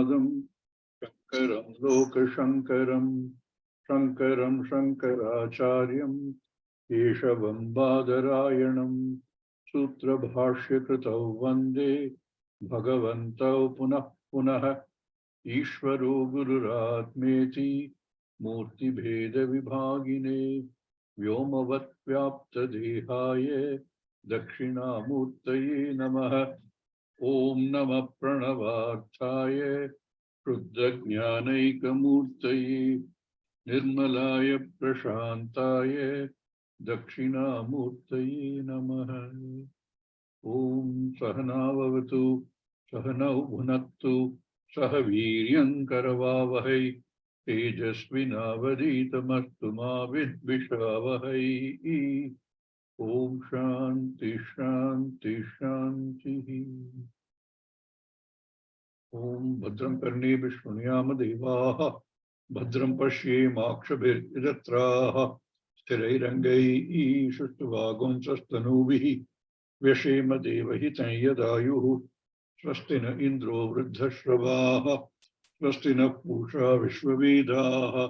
Lokamadam Shankaram Lokashankaram Shankaram Shankaracharyam Keshavam Badarayanam Sutra Bhashyakritau Vande Bhagavantau Punah Punah Ishvaro Gururatmeti Murti Bheda Vibhagine Vyomavat Vyapta Dehaye Dakshinamurtaye Namaha Om Namah Pranavarthaye Shuddha-jnanaikamurtaye Nirmalaya Prashantaye Dakshinamurtaye Namaha. Om Sahana Vavatu Sahanau Bhunaktu Sahaviryam Karavavahai Tejasvinavaditamastu ma vidvishavahai. Om Shanti Shanti Shanti. Om Bhadram Karne Vishnunyama Devaha Bhadram Pashye Makshabhiryatraha Sthirairangai Shushtuvagonsastanubihi Vyashema Devahitan Yadayuhu Swastina Indro Vruddhashravaha Swastina Pusha Vishwavedaha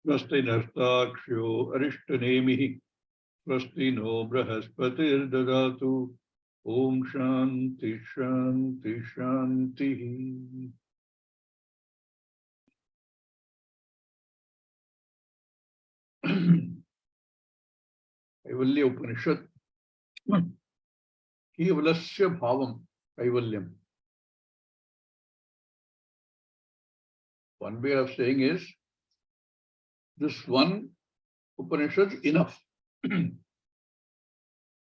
Swastina Stakshyo Arishtanemihi Swastino Brahaspatir Dadatu. Om Shanti Shanti Shanti. Kaivalya Upanishad. Kevalasya Bhavam Kaivalyam. One way of saying is, this one Upanishad is enough.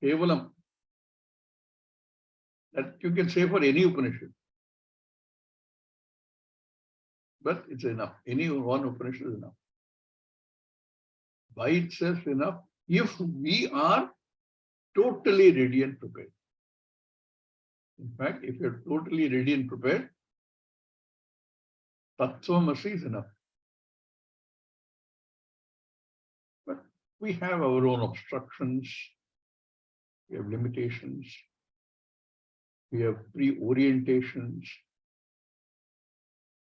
Kevalam. That you can say for any Upanishad. But it's enough. Any one Upanishad is enough. By itself enough if we are totally ready and prepared. In fact, if you're totally ready and prepared, Tattvamasi is enough. But we have our own obstructions, we have limitations, we have pre-orientations,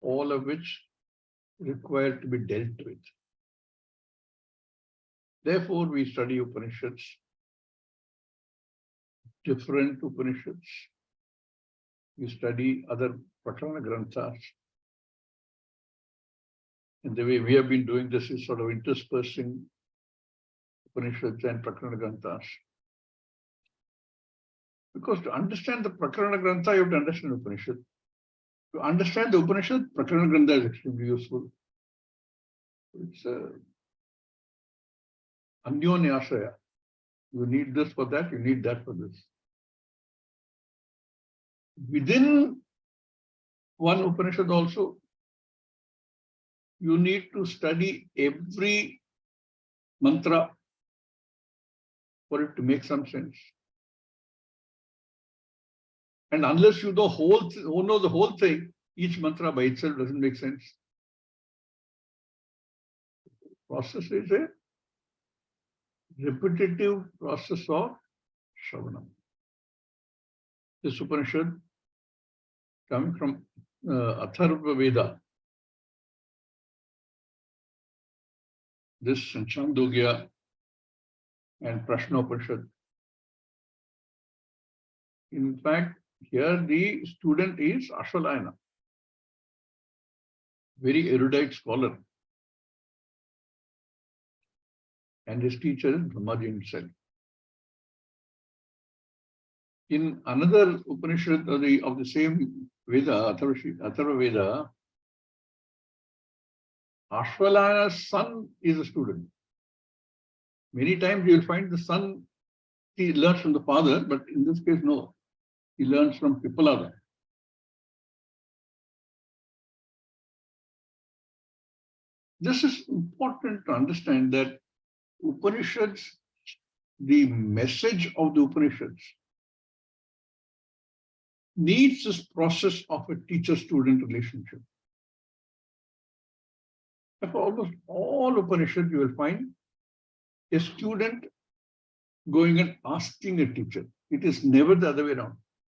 all of which require to be dealt with. Therefore, we study Upanishads, different Upanishads. We study other Prakarana Granthas. And the way we have been doing this is sort of interspersing Upanishads and Prakarana Granthas. Because to understand the Prakarana Grantha, you have to understand Upanishad. To understand the Upanishad, Prakarana Grantha is extremely useful. It's Anyonyashaya. You need this for that, you need that for this. Within one Upanishad also, you need to study every mantra for it to make some sense. And unless you know the whole thing, each mantra by itself doesn't make sense. Process is a repetitive process of Shravanam. This Upanishad coming from Atharva Veda. This Chandogya and Prashnopanishad. In fact, here the student is Arshavidyalaya, very erudite scholar. And his teacher is Brahmaji himself. In another Upanishad of the same Veda, Atharva Veda, Arshavidyalaya's son is a student. Many times you will find the son, he learns from the father, but in this case, no. He learns from Pippalada. This is important to understand that Upanishads, the message of the Upanishads, needs this process of a teacher-student relationship. For almost all Upanishads, you will find a student going and asking a teacher. It is never the other way around.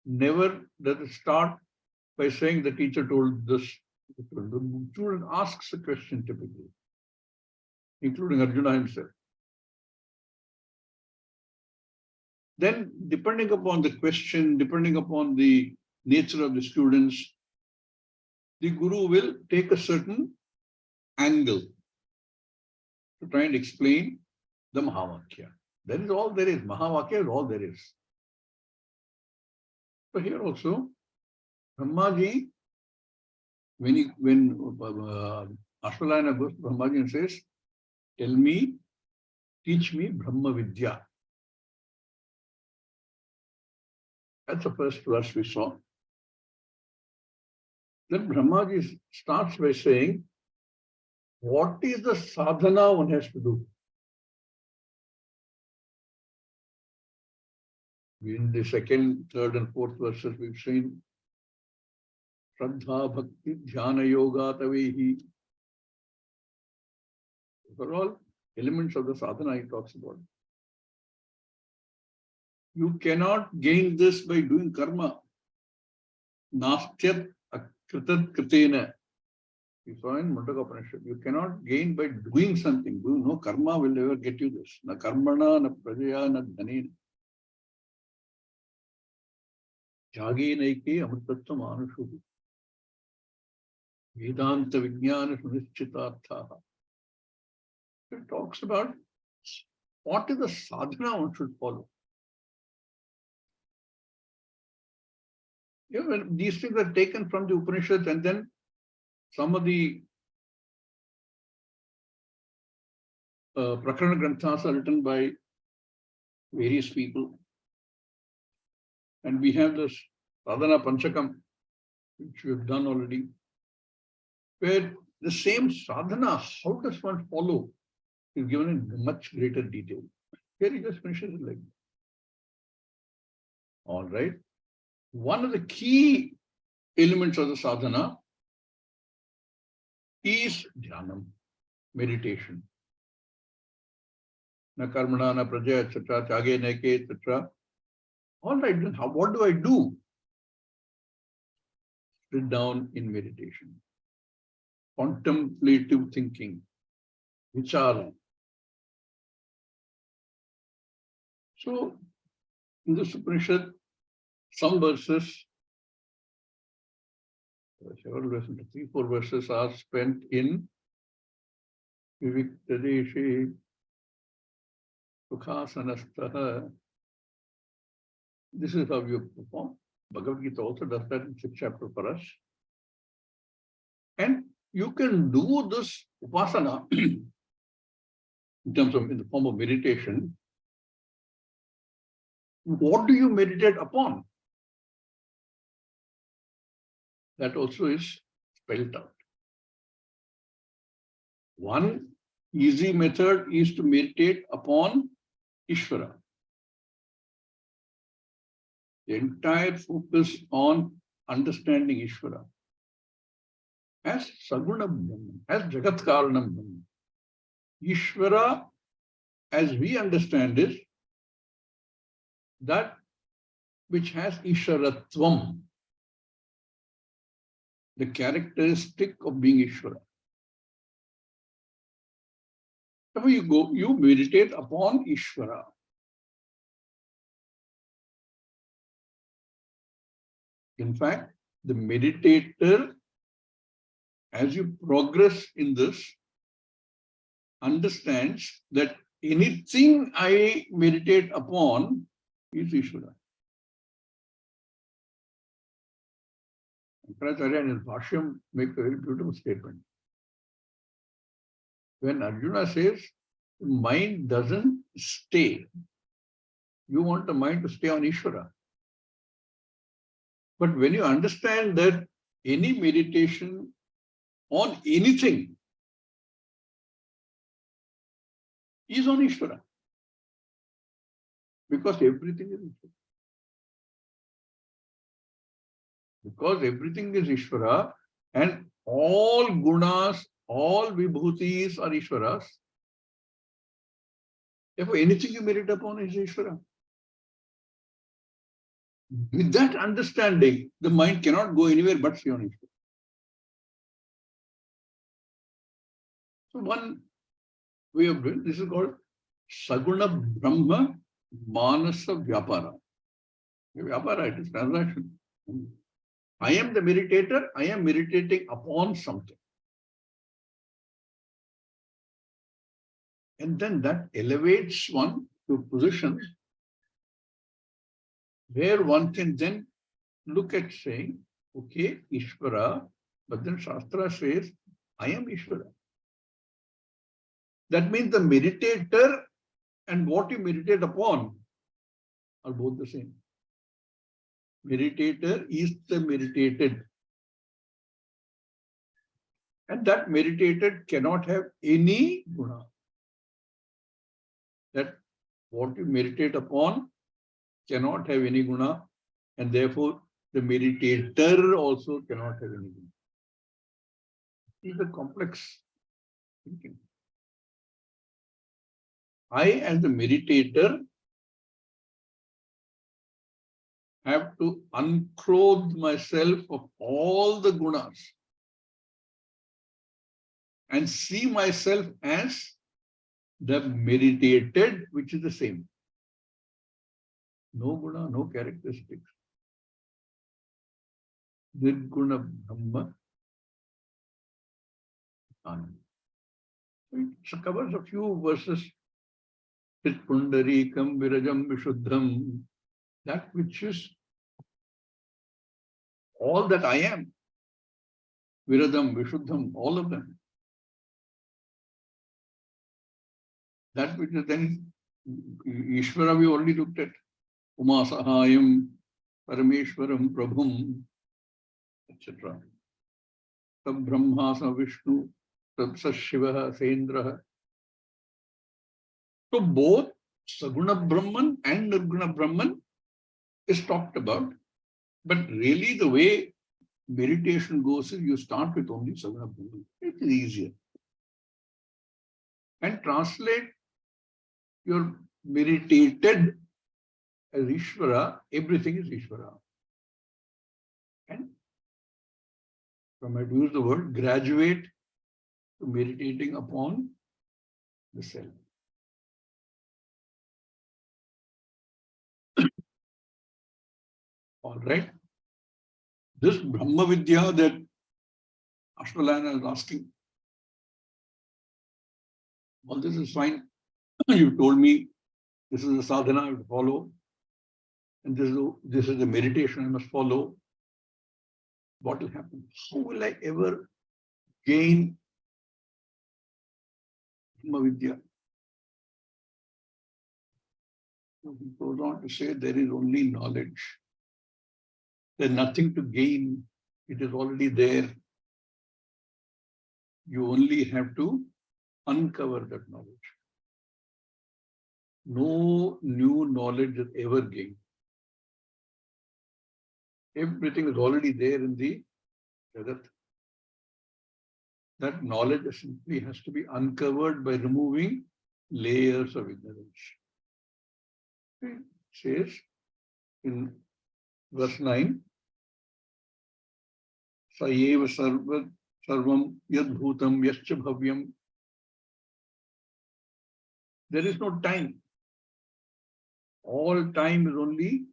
Never does it start by saying the teacher told this The student asks a question typically, including Arjuna himself. Then, depending upon the question, depending upon the nature of the students, the Guru will take a certain angle to try and explain the Mahavakya. That is all there is. Mahavakya is all there is. So here also, Brahmaji, when Arshavidyalaya goes to Brahmaji and says, tell me, teach me Brahma Vidya. That's the first verse we saw. Then Brahmaji starts by saying, what is the sadhana one has to do? In the second, third, and fourth verses, we've seen Shraddha, Bhakti, Dhyana, Yoga, Tavehi. These are all elements of the sadhana he talks about. You cannot gain this by doing karma. Nastyat akritat kritena. You saw in Mundaka Upanishad. You cannot gain by doing something. No karma will ever get you this. Na karmana, na prajaya, na dhanena. Jage naike ātmatattva manushuhu. Vedanta vijnana sunischitarthaha. It talks about what is the sadhana one should follow. You know, these things are taken from the Upanishads, and then some of the Prakarana Granthas are written by various people. And we have this Sadhana Panchakam, which we have done already, where the same sadhana, how does one follow, is given in much greater detail. Here he just finishes it like that. All right. One of the key elements of the sadhana is dhyanam, meditation. Na karmana, na prajaya, etc., chage, neke, etc. All right, then what do I do? Sit down in meditation. Contemplative thinking, vichara. So, in this Upanishad, some verses, several verses, 3-4 verses are spent in Viviktadeshe, Sukhasanastha. This is how you perform. Bhagavad Gita also does that in 6th chapter for us. And you can do this upasana in the form of meditation. What do you meditate upon? That also is spelled out. One easy method is to meditate upon Ishvara. The entire focus on understanding Ishvara as Saguna Brahman, as Jagat Karanam Brahman. Ishvara, as we understand it, that which has Ishvaratvam, the characteristic of being Ishvara. So you meditate upon Ishvara. In fact, the meditator, as you progress in this, understands that anything I meditate upon is Ishvara. Shankaracharya in his Bhashyam makes a very beautiful statement. When Arjuna says, the mind doesn't stay, you want the mind to stay on Ishvara. But when you understand that any meditation on anything is on Ishvara, because everything is Ishvara. Because everything is Ishvara and all gunas, all vibhutis are Ishvaras. Therefore, anything you meditate upon is Ishvara. With that understanding, the mind cannot go anywhere but stay on Ishvara. So one way of doing this is called Saguna Brahma Manasa Vyapara. Vyapara, it is transaction. I am the meditator, I am meditating upon something. And then that elevates one to a position where one can then look at saying, okay, Ishvara, but then Shastra says, I am Ishvara. That means the meditator and what you meditate upon are both the same. Meditator is the meditated. And that meditated cannot have any guna. That what you meditate upon cannot have any guna, and therefore the meditator also cannot have any guna. It's a complex thinking. I, as the meditator, have to unclothe myself of all the gunas and see myself as the meditated, which is the same. No guna, no characteristics. Nirguna Brahma. It covers a few verses. Tit Pundarikam Virajam Vishuddham. That which is all that I am. Viradam, Vishuddham, all of them. That which is then Ishvara we already looked at. Uma Sahayam, Parameshwaram, Prabhum, etc. Tab Brahma Sa Vishnu, Tab Sa Shiva, Sendraha. So both Saguna Brahman and Nirguna Brahman is talked about. But really the way meditation goes is you start with only Saguna Brahman. It is easier. And translate your meditated as Ishvara, everything is Ishvara. And from I use the word, graduate to meditating upon the self. All right. This Brahma Vidya that Arshavidyalaya is asking, all this is fine. You told me this is the sadhana I have to follow, and this is the meditation I must follow. What will happen? How will I ever gain Brahma Vidya? He goes on to say there is only knowledge. There's nothing to gain. It is already there. You only have to uncover that knowledge. No new knowledge is ever gained. Everything is already there in the Jagat. That knowledge simply has to be uncovered by removing layers of ignorance. It says in verse 9, Sayeva sarvam yadbhutam yascha bhavyam. There is no time. All time is only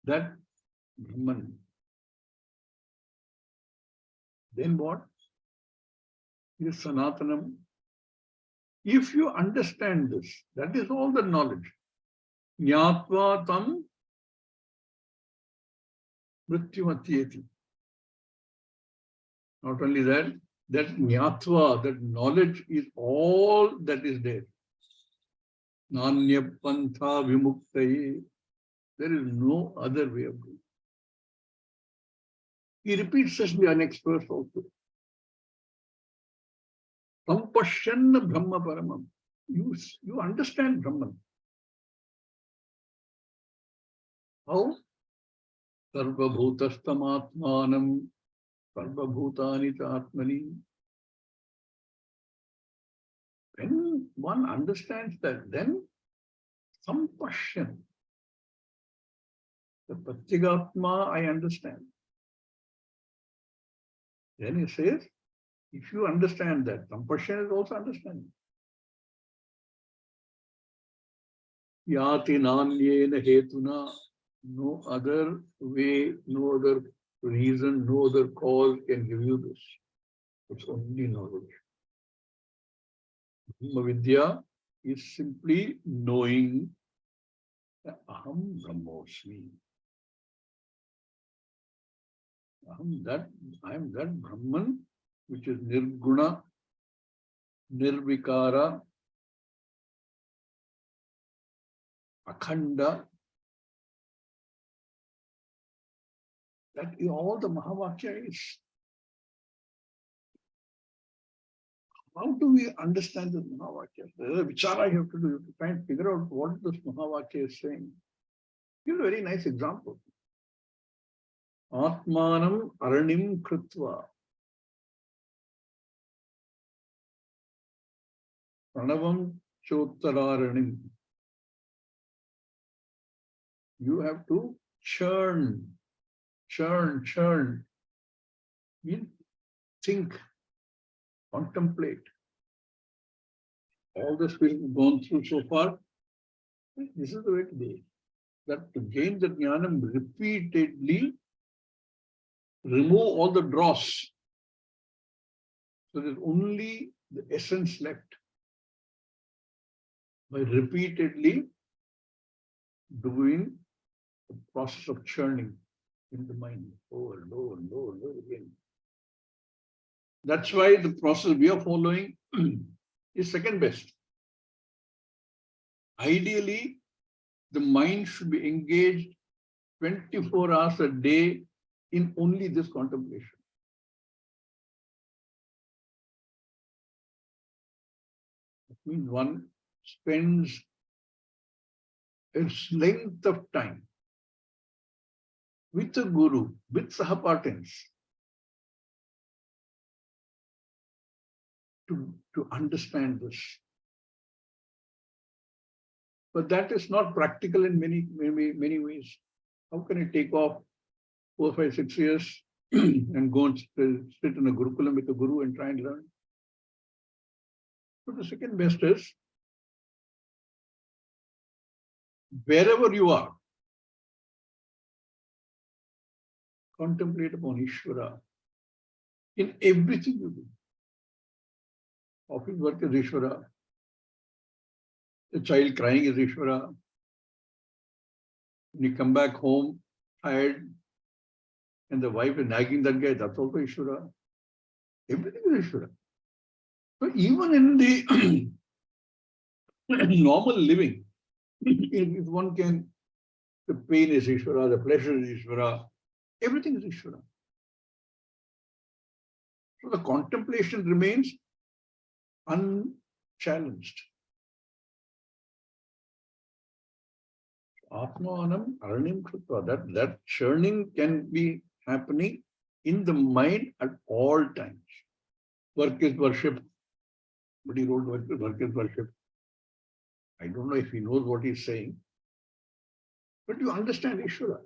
that Brahman. Then what? Is Sanatanam. If you understand this, that is all the knowledge. Jnatva tam mrityumatyeti. Not only that, that jnatva, that knowledge is all that is there. Nanya pantha vimuktaye. There is no other way of doing. He repeats this in the next verse also. Sampashyanna Brahma Paramam. You understand Brahman. How? Sarva bhutastam atmanam, sarva bhutani atmani. When one understands that, then sampashyan. The Pratyagatma I understand. Then he says, If you understand that, compassion is also understanding. Yati nanyena hetuna, no other way, no other reason, no other cause can give you this. It's only knowledge. Vidya is simply knowing that Aham Brahmosmi. I am that Brahman which is Nirguna, Nirvikara, Akhanda. That is all the Mahavakya is. How do we understand this Mahavakya? There's a vichara you have to do. You have to try and figure out what this Mahavakya is saying. Give a very nice example. Atmanam aranim kritva. Pranavam chottaranim. You have to churn. You think, contemplate. All this we've gone through so far, this is the way to do it. That to gain the jnanam repeatedly, remove all the dross. So there's only the essence left. By repeatedly doing the process of churning in the mind over and over and over and over again. That's why the process we are following is second best. Ideally, the mind should be engaged 24 hours a day in only this contemplation. That means one spends its length of time with a guru, with Sahapartins, to understand this. But that is not practical in many ways. How can I take off 4, 5, 6 years and go and sit in a Gurukulam with a guru and try and learn? So the second best is, wherever you are, contemplate upon Ishvara in everything you do. Office work is Ishvara. The child crying is Ishvara. When you come back home tired and the wife is nagging that guy, that's also Ishvara. Everything is Ishvara. So even in the normal living, if one can, the pain is Ishvara, the pleasure is Ishvara, everything is Ishvara. So the contemplation remains unchallenged. Atmanam aranim kritva. That churning can be happening in the mind at all times. Work is worship. But he wrote work is worship. I don't know if he knows what he's saying. But you understand Ishvara.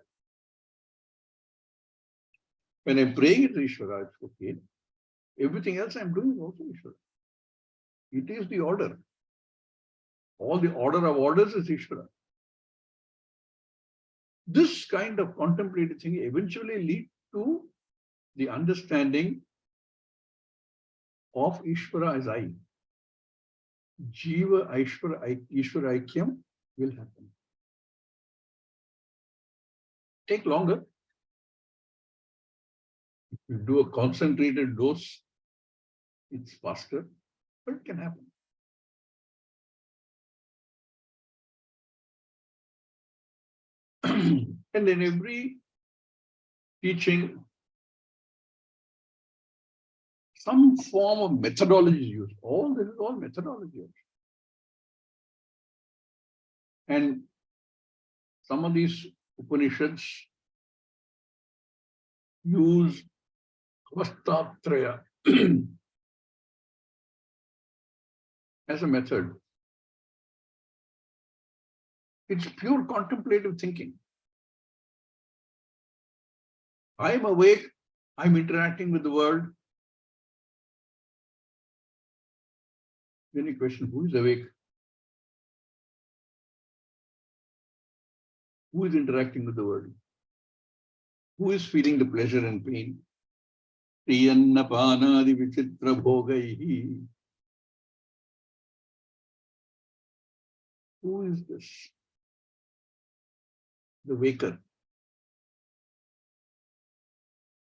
When I'm praying it is Ishvara, it's okay. Everything else I'm doing is also Ishvara. It is the order. All the order of orders is Ishvara. This kind of contemplative thing eventually leads to the understanding of Ishvara as I. Jiva Ishvara Aikyam will happen. Take longer. If you do a concentrated dose, it's faster, but it can happen. And in every teaching, some form of methodology is used. All this is all methodology. And some of these Upanishads use ātmatattva as a method. It's pure contemplative thinking. I'm awake, I'm interacting with the world. Then you question, who is awake? Who is interacting with the world? Who is feeling the pleasure and pain? Priyanna panadi vichitra bhogaihi. Who is this? The waker.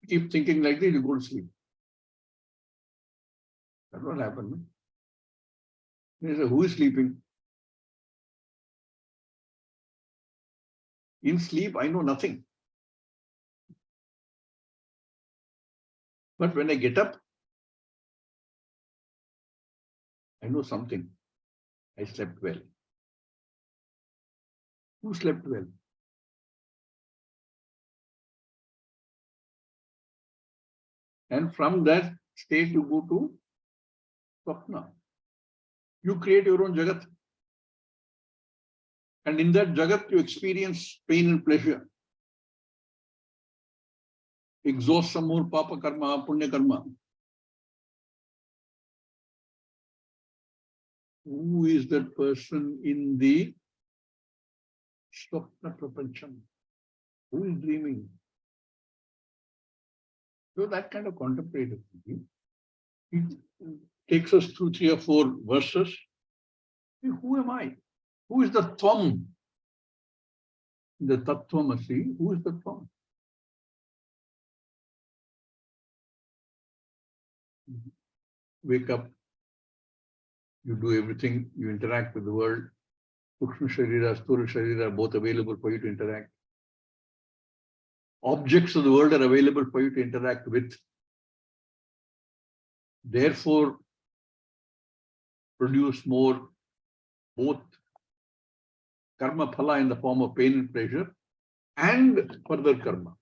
Keep thinking like this, you go to sleep. That's what happened. They say, who is sleeping? In sleep, I know nothing. But when I get up, I know something. I slept well. Who slept well? And from that state, you go to Swapna. You create your own Jagat. And in that Jagat, you experience pain and pleasure. Exhaust some more Papa Karma, Punya Karma. Who is that person in the Swapna Prapancham? Who is dreaming? So that kind of contemplative thinking, it takes us through 3 or 4 verses. Who am I? Who is the Tvam? The Tattvamasi, who is the Tvam? Wake up, you do everything, you interact with the world. Sukshma Sharira, Sthula Sharira are both available for you to interact. Objects of the world are available for you to interact with. Therefore, produce more both karma phala in the form of pain and pleasure and further karma.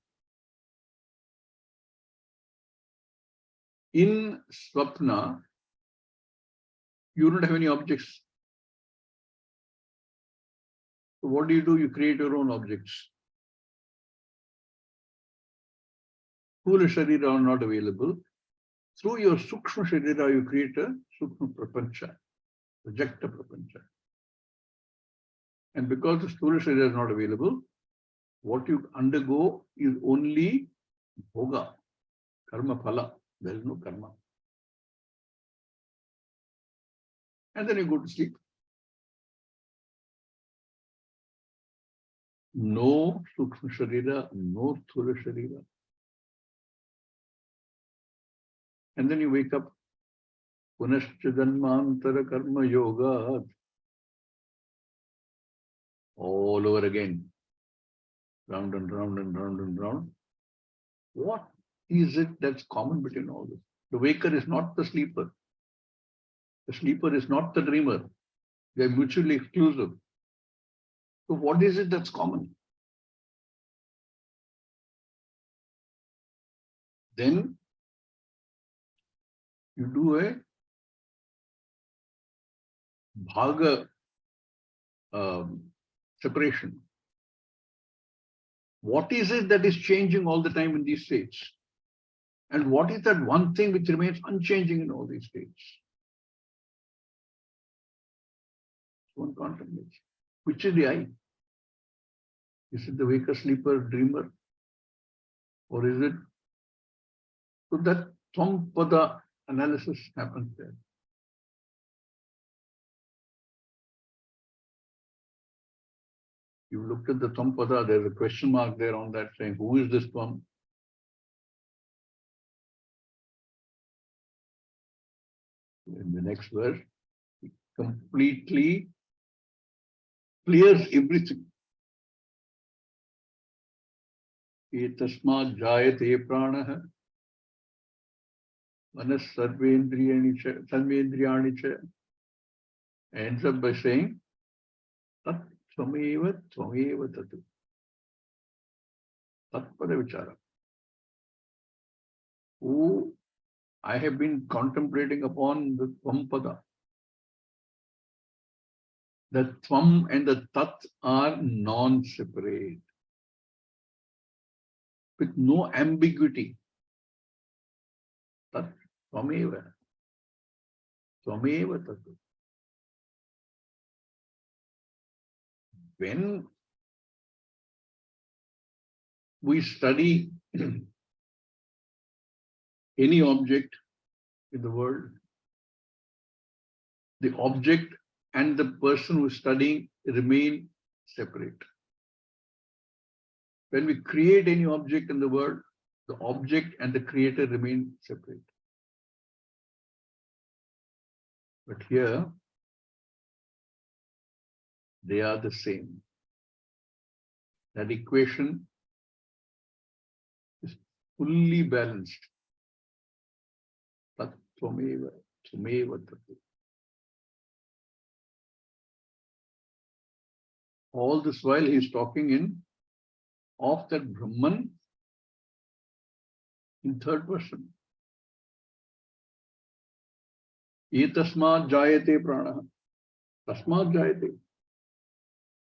In Swapna, you don't have any objects. So what do? You create your own objects. Sthula Sharira are not available. Through your Sukshma Sharira, you create a Sukshma Prapancha, Projekta Prapancha. And because the Sthula Sharira is not available, what you undergo is only bhoga, karma phala. There is no karma. And then you go to sleep. No Sukshma Sharira, no Sthula Sharira. And then you wake up. Punascha Janmantara Karma Yoga. All over again. Round and round and round and round. What is it that's common between all this? The waker is not the sleeper. The sleeper is not the dreamer. They are mutually exclusive. So what is it that's common? Then you do a bhaga separation. What is it that is changing all the time in these states? And what is that one thing which remains unchanging in all these states? One contemplates. Which is the I? Is it the waker, sleeper, dreamer? Or is it? So that Tvam-pada analysis happens there. You looked at the Tvam-pada, there's a question mark there on that saying, who is this Tvam? In the next verse, it completely clears everything. Etasmat jayate pranaha manas sarvendriyani cha. Ends up by saying, tat tvameva tatu. Tatpada vichara. Who I have been contemplating upon the Tvam-pada. The Tvam and the Tat are non-separate, with no ambiguity. Tat Tvameva. Swameva tattva. When we study any object in the world, the object and the person who is studying remain separate. When we create any object in the world, the object and the creator remain separate. But here, they are the same. That equation is fully balanced. Tat tvameva, tvameva tattva. All this while he is talking in of that Brahman in third person. Etasmat jayate prana. Tasmat jayate.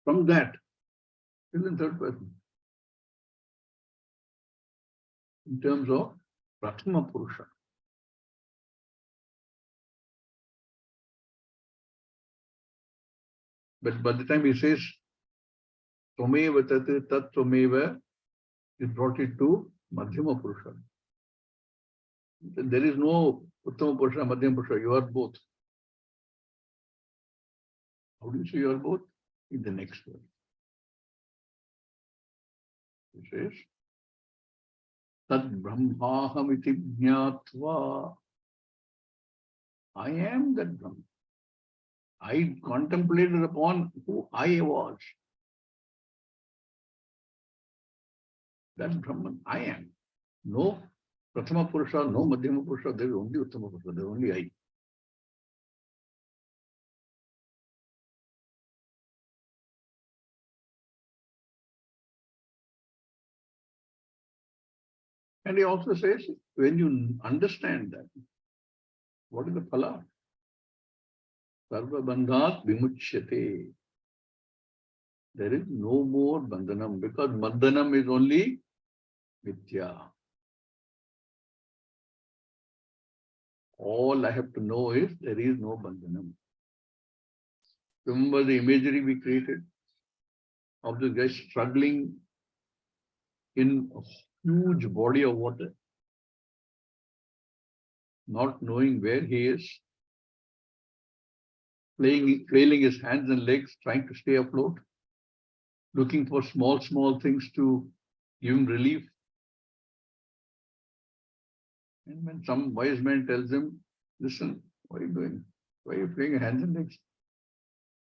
From that, still in third person. In terms of Prathama Purusha. But by the time he says, Tvameva tat tat tvameva, he brought it to Madhyama Purusha. There is no Uttama Purusha, Madhyama Purusha, you are both. How do you say you are both? In the next verse. He says, Tad Brahmahamiti Jnatva. I am that Brahman. I contemplated upon who I was. That Brahman, I am. No Prathama Purusha, no Madhyama Purusha, there is only Uttama Purusha, there is only I. And he also says, when you understand that, what is the phala? Sarva bandhat vimuchyate. There is no more bandhanam, because bandhanam is only mithya. All I have to know is there is no bandhanam. Remember the imagery we created of the guy struggling in a huge body of water, not knowing where he is, flailing his hands and legs, trying to stay afloat, looking for small things to give him relief. And when some wise man tells him, listen, what are you doing? Why are you playing your hands and legs?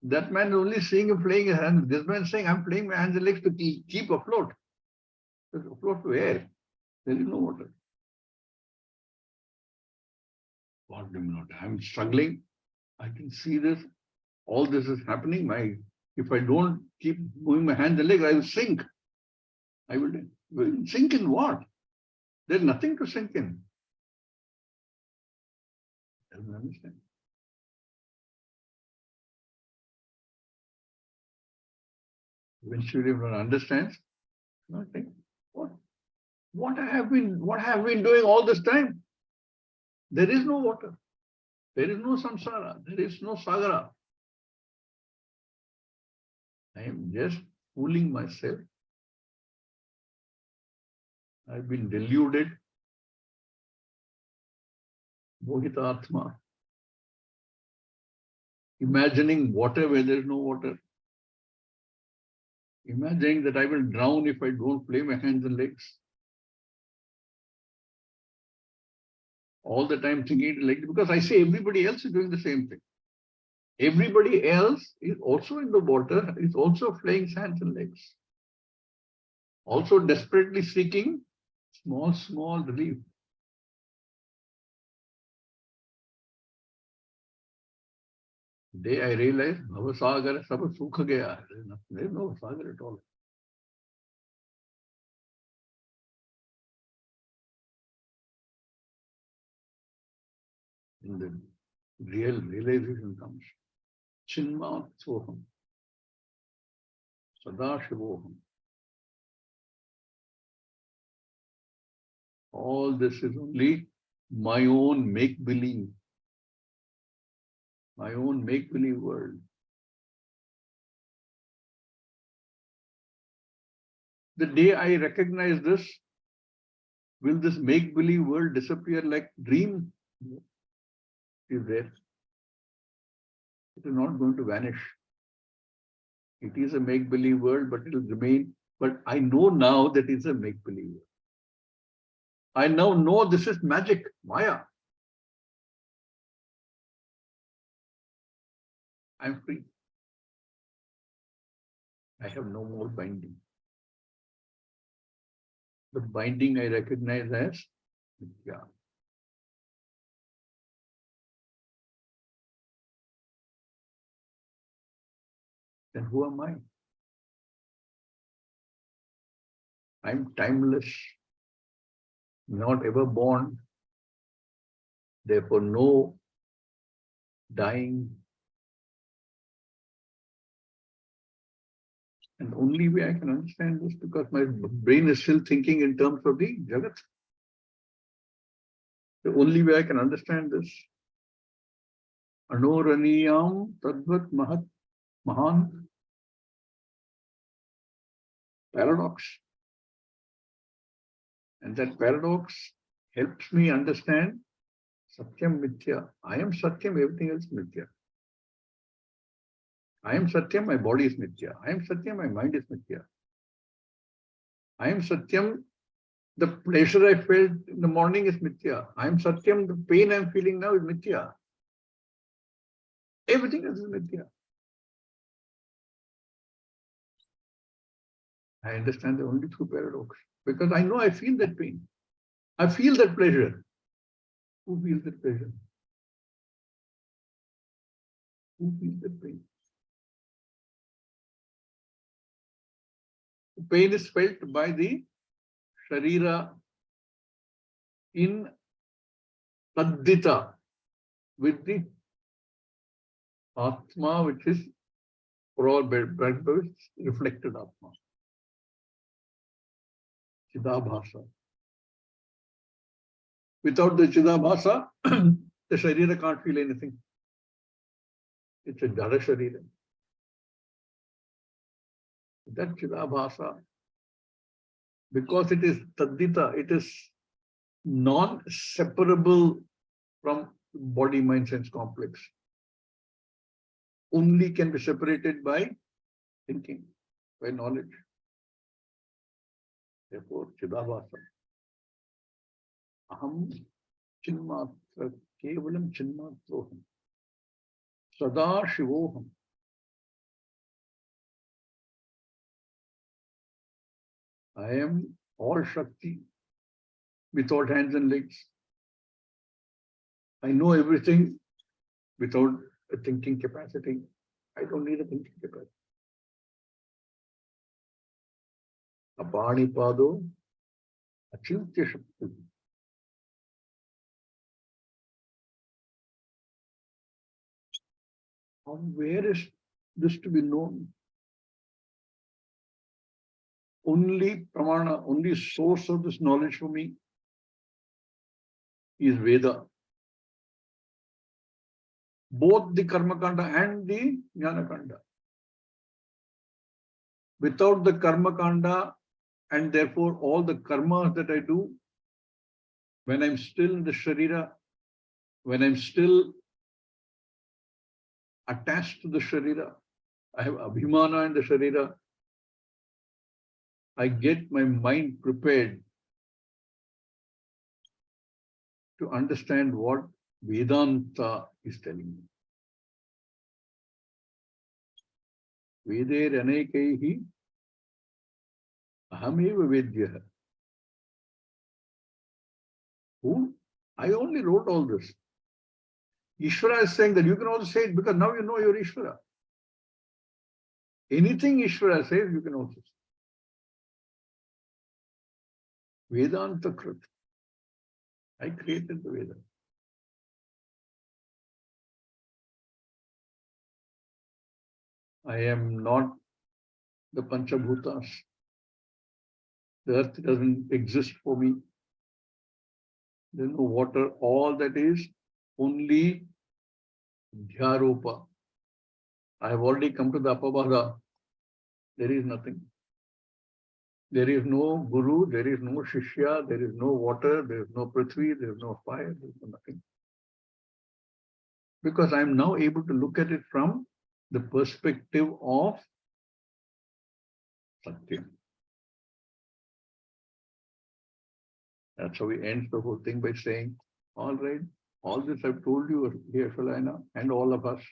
That man is only seeing him playing his hands. This man is saying, I'm playing my hands and legs to keep afloat. Afloat to air. There is no water. What do you mean? I'm struggling. I can see this. All this is happening. If I don't keep moving my hands and legs, I will sink. I will sink in what? There's nothing to sink in. I don't understand. Eventually, one understands. Nothing. What have we been doing all this time? There is no water. There is no samsara. There is no sagara. I am just fooling myself. I've been deluded. Mohitatma. Imagining water where there is no water. Imagining that I will drown if I don't play my hands and legs. All the time thinking like, because I say everybody else is doing the same thing. Everybody else is also in the water, is also playing hands and legs. Also desperately seeking small relief. Day I realized, Bhavasagar sab sukha gaya. There is no sagar at all. And the real realization comes. Chinmat soham. Sadashivoham. All this is only my own make-believe. my own make-believe world. The day I recognize this, will this make-believe world disappear like dream? It is there. It is not going to vanish. It is a make-believe world, but it will remain. But I know now that it's a make-believe world. I now know this is magic, Maya. I'm free. I have no more binding. The binding I recognize as Mithya. Then who am I? I'm timeless, not ever born, therefore no dying. And only way I can understand this, because my brain is still thinking in terms of the Jagat. The only way I can understand this, Anoraniyam Tadvat Mahan paradox. And that paradox helps me understand Satyam Mithya. I am Satyam, everything else Mithya. I am Satyam, my body is Mithya. I am Satyam, my mind is Mithya. I am Satyam, the pleasure I felt in the morning is Mithya. I am Satyam, the pain I'm feeling now is Mithya. Everything else is Mithya. I understand the only true paradox, because I know I feel that pain. I feel that pleasure. Who feels that pleasure? Who feels that pain? The pain is felt by the Sharira in Taddita with the Atma, which is for all reflected Atma. Chidabhasa. Without the Chidabhasa, the Sharira can't feel anything. It's a Jada Sharira. That Chidabhasa, because it is Taddita, it is non-separable from body, mind, sense complex. Only can be separated by thinking, by knowledge. Therefore, Chidabhasa. Aham Chinmatra, Kevalam Chinmatroham. Sada Shivoham. I am all Shakti without hands and legs. I know everything without a thinking capacity. I don't need a thinking capacity. Apani Pado, Achintya Shakti. Where is this to be known? Only pramana, only source of this knowledge for me is Veda. Both the Karma Kanda and the Jnana Kanda. Without the Karma Kanda, and therefore all the karmas that I do, when I'm still in the Sharira, when I'm still attached to the Sharira, I have Abhimana in the Sharira, I get my mind prepared to understand what Vedanta is telling me. Veder anekaihi ahameva vedyaha. Who? I only wrote all this. Ishvara is saying that you can also say it because now you know you're Ishvara. Anything Ishvara says, you can also say. Vedanta Krit. I created the Veda. I am not the Panchabhutas. The earth doesn't exist for me. There's no water. All that is only Dhyaropa. I have already come to the Apabhada. There is nothing. There is no Guru, there is no Shishya, there is no water, there is no Prithvi, there is no fire, there is no nothing. Because I am now able to look at it from the perspective of Satya. That's how he ends the whole thing by saying, all right, all this I've told you, dear Shalina, and all of us.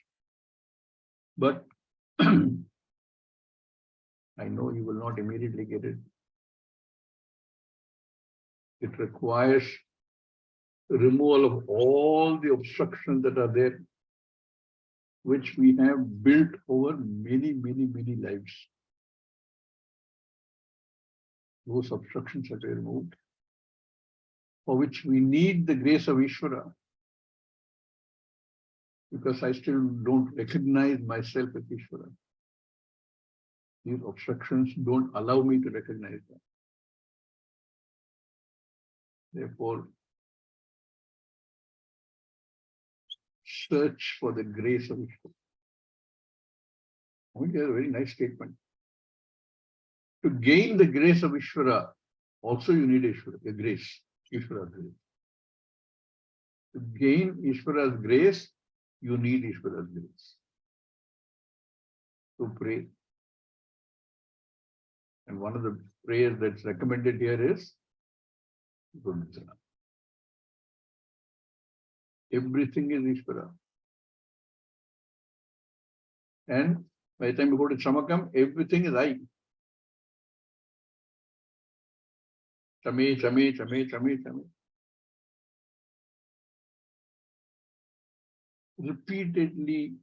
But I know you will not immediately get it. It requires removal of all the obstructions that are there, which we have built over many, many, many lives. Those obstructions have been removed, for which we need the grace of Ishvara, because I still don't recognize myself as Ishvara. These obstructions don't allow me to recognize them. Therefore, search for the grace of Ishvara. I think that's a very nice statement. To gain the grace of Ishvara, also you need Ishvara, the grace, Ishvara's grace. To gain Ishvara's grace, you need Ishvara's grace. To pray. And one of the prayers that's recommended here is Gurudhara. Everything is Ishvara. And by the time you go to Samakam, everything is I. Chame, chame, chame, chame, chame. Repeatedly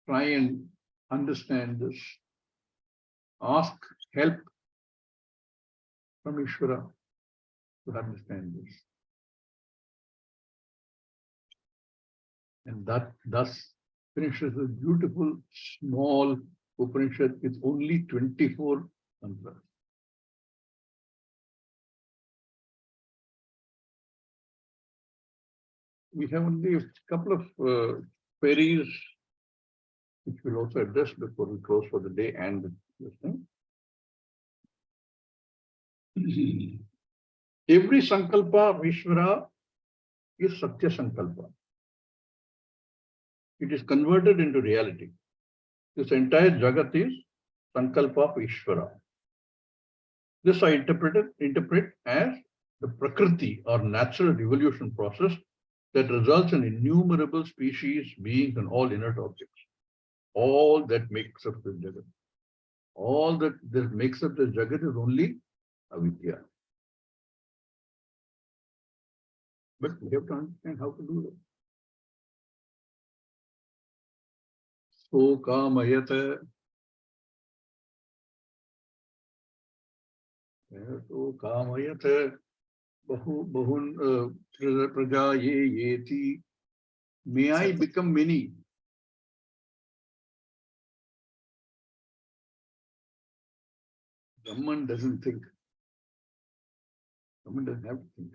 try and understand this. Ask help from Ishvara to understand this. And that thus finishes a beautiful small Upanishad with only 24 mantras. We have only a couple of queries which we'll also address before we close for the day and this thing. Every sankalpa of Ishvara is Satya Sankalpa. It is converted into reality. This entire Jagat is Sankalpa of Ishvara. This I interpret as the Prakriti or natural evolution process that results in innumerable species, beings, and all inert objects. All that makes up the Jagat. All that makes up the Jagat is only avidya. But we have to understand how to do that. So kamayata. So kamayata. Bahun praja ye yeti. May I become many? Brahman doesn't think. Brahman doesn't have to think.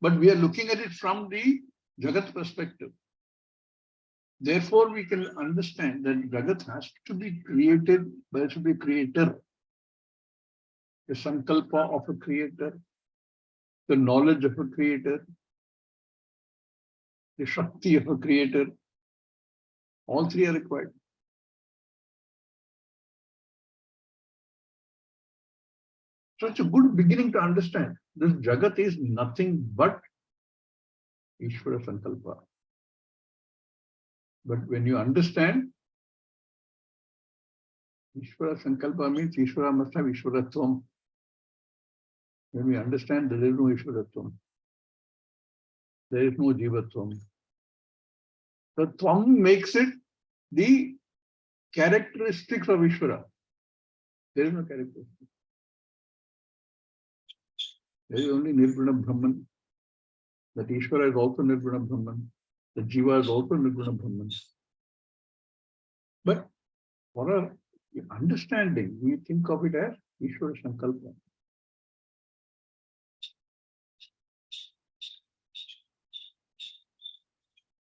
But we are looking at it from the Jagat perspective. Therefore, we can understand that Jagat has to be created by the creator. The sankalpa of a creator, the knowledge of a creator, the shakti of a creator. All three are required. So it's a good beginning to understand. This Jagat is nothing but Ishvara Sankalpa. But when you understand, Ishvara Sankalpa means Ishvara must have Ishvaratvam. When we understand there is no Ishvaratvam, there is no Jivatvam. The Tvam makes it the characteristics of Ishvara. There is no characteristic. There is only Nirguna Brahman. That Ishvara is also Nirguna Brahman. The Jiva is also Nirguna Brahman. But for our understanding, we think of it as Ishvara Sankalpa.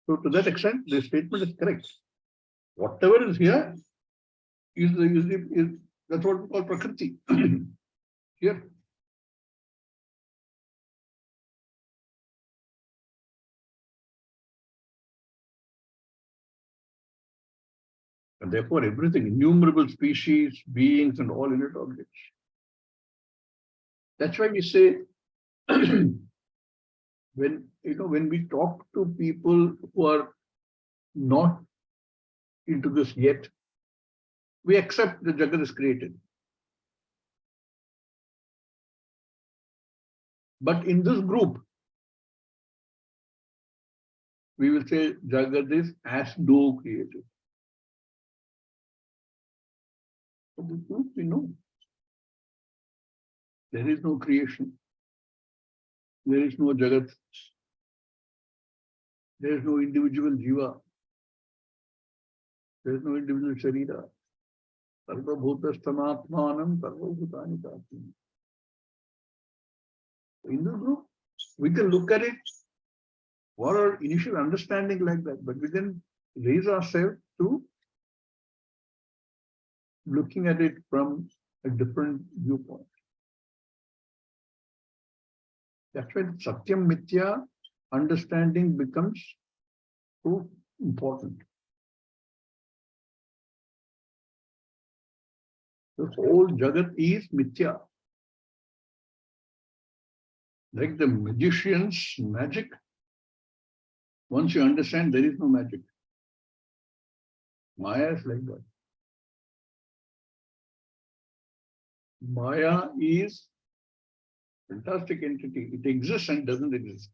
So to that extent, the statement is correct. Whatever is here is that's what we call Prakriti. Here. And therefore, everything, innumerable species, beings, and all in it objects. That's why we say, when we talk to people who are not into this yet, we accept that Jagat is created. But in this group, we will say Jagat is as though created. But the truth we know. There is no creation. There is no Jagat. There is no individual Jiva. There is no individual Sharira. Sarva bhutasthamaatmanam sarva bhutani tatmam. In this group, we can look at it for our initial understanding like that, but we then raise ourselves to looking at it from a different viewpoint. That's when Satyam Mithya understanding becomes so important. The whole Jagat is Mithya. Like the magician's magic, once you understand there is no magic. Maya is like that. Maya is a fantastic entity. It exists and doesn't exist.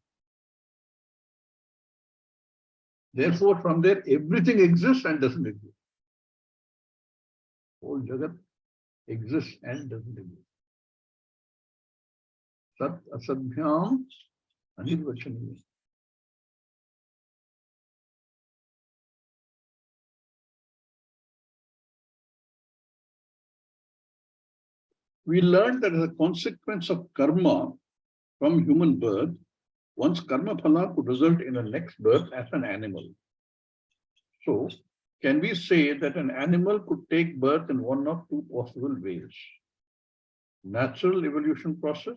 Therefore, from there, everything exists and doesn't exist. Whole Jagat exists and doesn't exist. Sat asadbhyam anirvachaniyam. We learned that as a consequence of karma from human birth, one's karma phala could result in a next birth as an animal. So, can we say that an animal could take birth in one of two possible ways? Natural evolution process,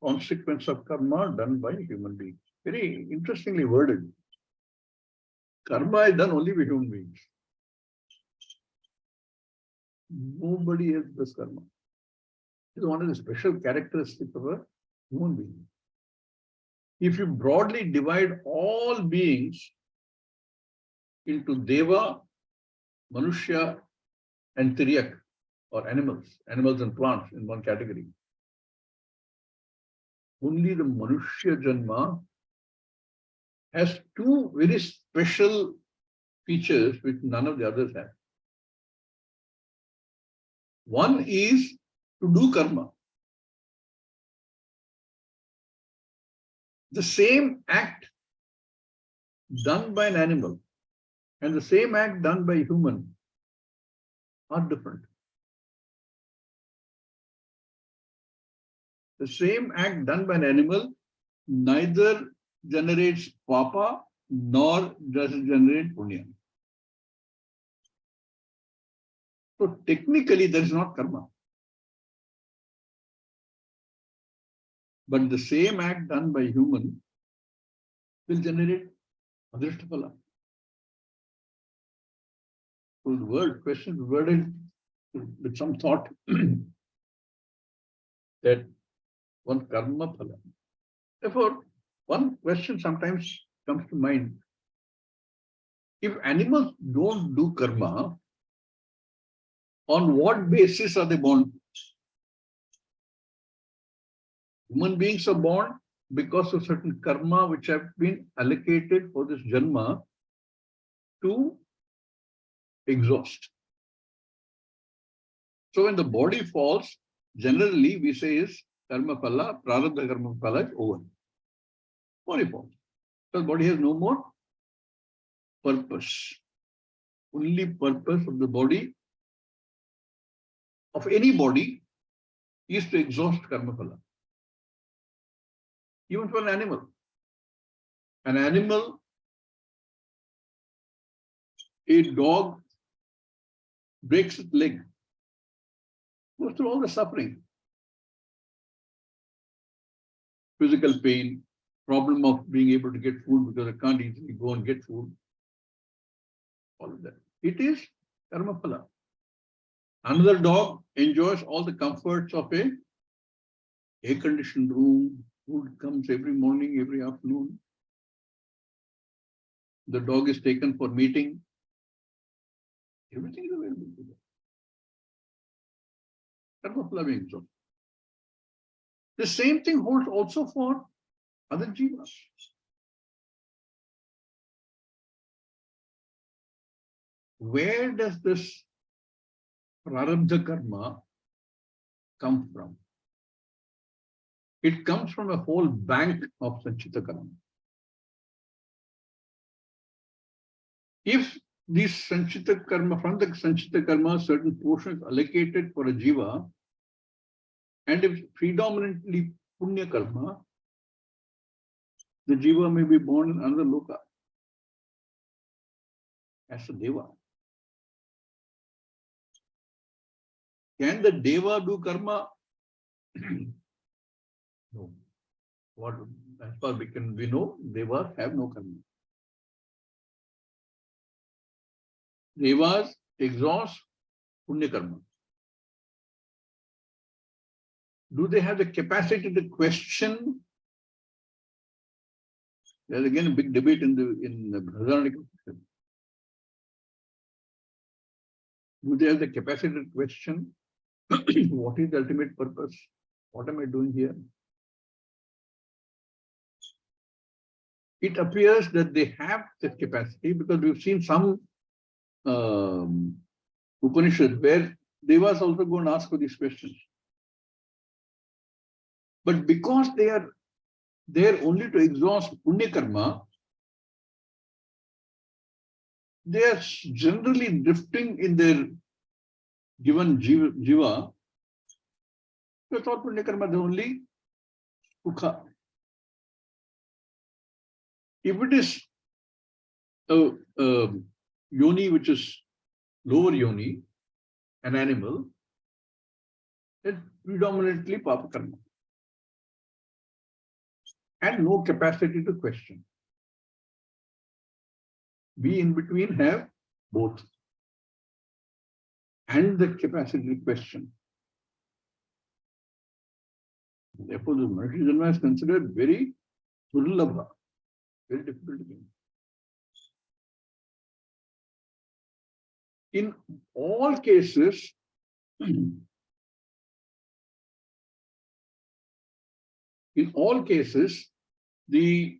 consequence of karma done by human beings. Very interestingly worded. Karma is done only by human beings. Nobody else does karma. It's one of the special characteristics of a human being. If you broadly divide all beings into Deva, Manushya, and Tiryak, or animals and plants in one category, only the Manushya Janma has two very special features which none of the others have. One is to do karma. The same act done by an animal and the same act done by a human are different. The same act done by an animal neither generates papa nor does it generate punya. So technically there is not karma. But the same act done by human will generate adrishtapala. So the word question is worded with some thought that one karma phala. Therefore, one question sometimes comes to mind. If animals don't do karma, on what basis are they born? Human beings are born because of certain karma which have been allocated for this janma to exhaust. So when the body falls, generally we say is karma phala, prarabdha karma phala is over. Body falls. So the body has no more purpose. Only purpose of the body, of any body, is to exhaust karma phala. Even for an animal. An animal a dog breaks its leg, goes through all the suffering, physical pain, problem of being able to get food because I can't easily go and get food. All of that. It is karma phala. Another dog enjoys all the comforts of a air-conditioned room. Food comes every morning, every afternoon. The dog is taken for meeting. Everything is available to them. Karma phala being so. The same thing holds also for other jivas. Where does this prarabdha karma come from? It comes from a whole bank of sanchita karma. If this sanchita karma, from the sanchita karma, certain portions allocated for a jiva, and if predominantly punya karma, the jiva may be born in another loka as a deva. Can the deva do karma? No. What, as far as we know, devas have no karma. Devas exhaust punya karma. Do they have the capacity to question? There's again a big debate in the Bhagavad Gita. Do they have the capacity to question what is the ultimate purpose? What am I doing here? It appears that they have that capacity because we've seen some Upanishad where Devas also go and ask for these questions. But because they are there only to exhaust punya karma, they are generally drifting in their given jiva. That's all punya karma, the only sukha. If it is a yoni which is lower yoni, an animal, it's predominantly papa karma. And no capacity to question. We in between have both. And the capacity to question. Therefore, the Manushya Janma is considered very durlabha, very difficult to get. In all cases, the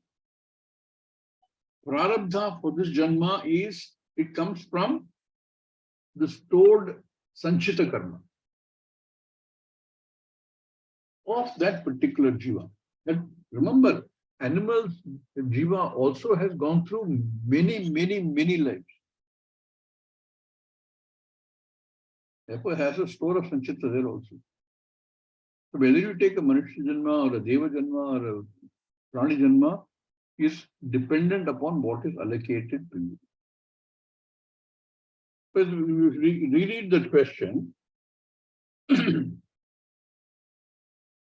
prarabdha for this janma is, it comes from the stored sanchita karma of that particular jiva. And remember, animals, jiva also has gone through many lives. Therefore, has a store of sanchita there also. So whether you take a Manushya Janma or a Deva Janma or a Prani Janma is dependent upon what is allocated to you. But if you reread that question, there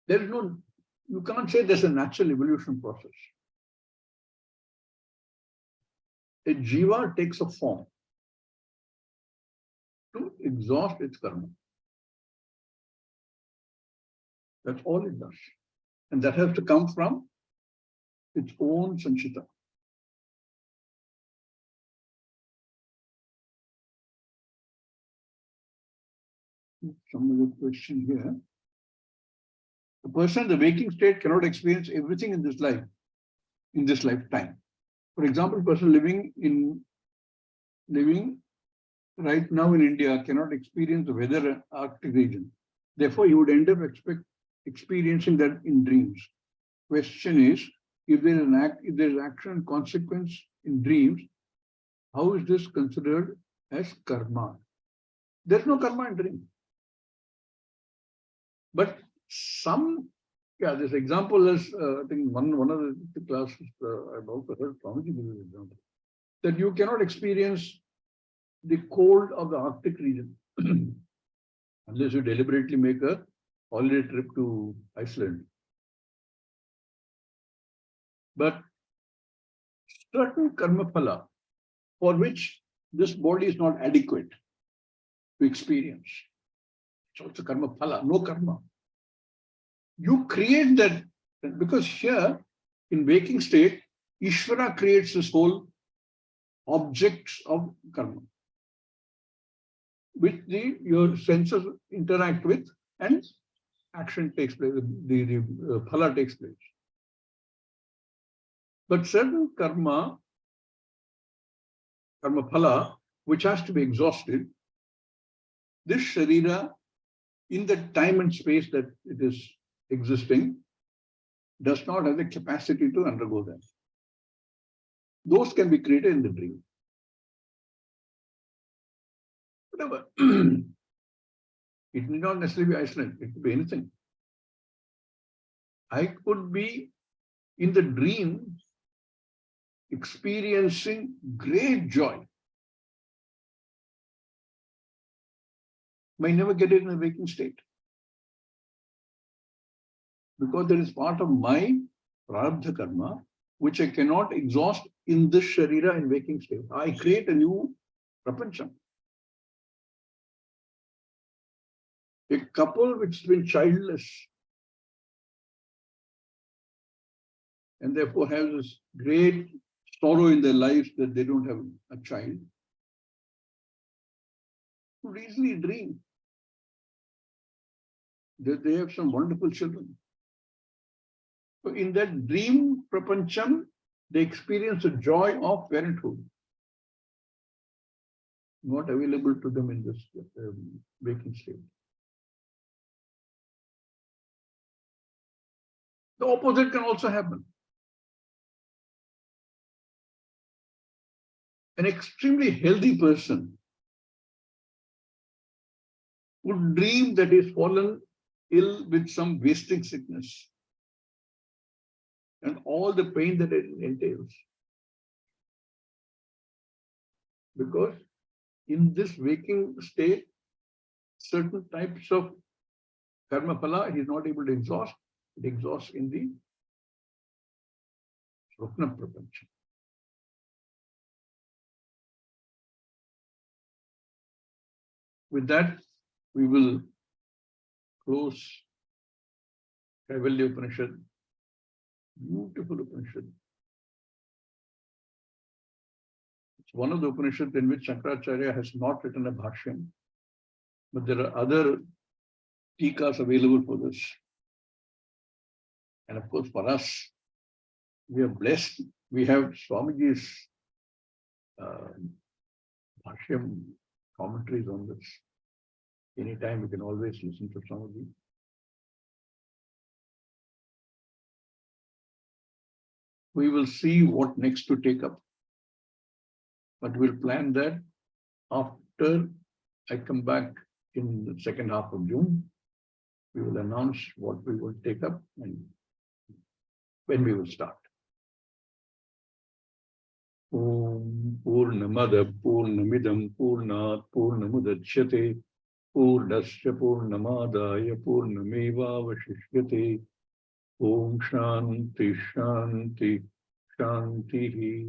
is no, you can't say there's a natural evolution process. A jiva takes a form to exhaust its karma. That's all it does. And that has to come from its own sanchita. Some other question here. The person in the waking state cannot experience everything in this life, in this lifetime. For example, person living right now in India cannot experience the weather in Arctic region. Therefore, he would end up experiencing that in dreams. Question is, if there is action and consequence in dreams, how is this considered as karma? There's no karma in dream. But this example is, I think one of the classes, I've also heard Swami G give an example, that you cannot experience the cold of the Arctic region, unless you deliberately make a holiday trip to Iceland. But certain karma phala for which this body is not adequate to experience. So it's a karma phala, no karma. You create that, because here in waking state, Ishvara creates this whole objects of karma, which your senses interact with and action takes place, the phala takes place. But certain karma phala, which has to be exhausted, this sharira, in the time and space that it is existing, does not have the capacity to undergo them. Those can be created in the dream. Whatever. It need not necessarily be Iceland, it could be anything. I could be in the dream experiencing great joy. May never get it in a waking state. Because there is part of my prarabdha karma which I cannot exhaust in this sharira in waking state. I create a new prapancham. A couple which has been childless and therefore has this great sorrow in their lives that they don't have a child, could easily dream that they have some wonderful children. So in that dream prapancham, they experience the joy of parenthood, not available to them in this waking state. The opposite can also happen. An extremely healthy person would dream that he's fallen ill with some wasting sickness and all the pain that it entails. Because in this waking state, certain types of karma phala he is not able to exhaust. It exhausts in the swapna prapancha. With that, we will close Kaivalya Upanishad. Beautiful Upanishad. It's one of the Upanishads in which Shankaracharya has not written a bhashyam, but there are other tikas available for this. And of course, for us, we are blessed. We have Swami G's bhashyam commentaries on this. Anytime we can always listen to Swami G. We will see what next to take up. But we'll plan that after I come back in the second half of June. We will announce what we will take up and when we will start. Om Purnamada Purnamidam Purnat Purnamudachyate Purnasya Purnamadaya Purnameva Vashishyate. Om Shanti Shanti Shanti.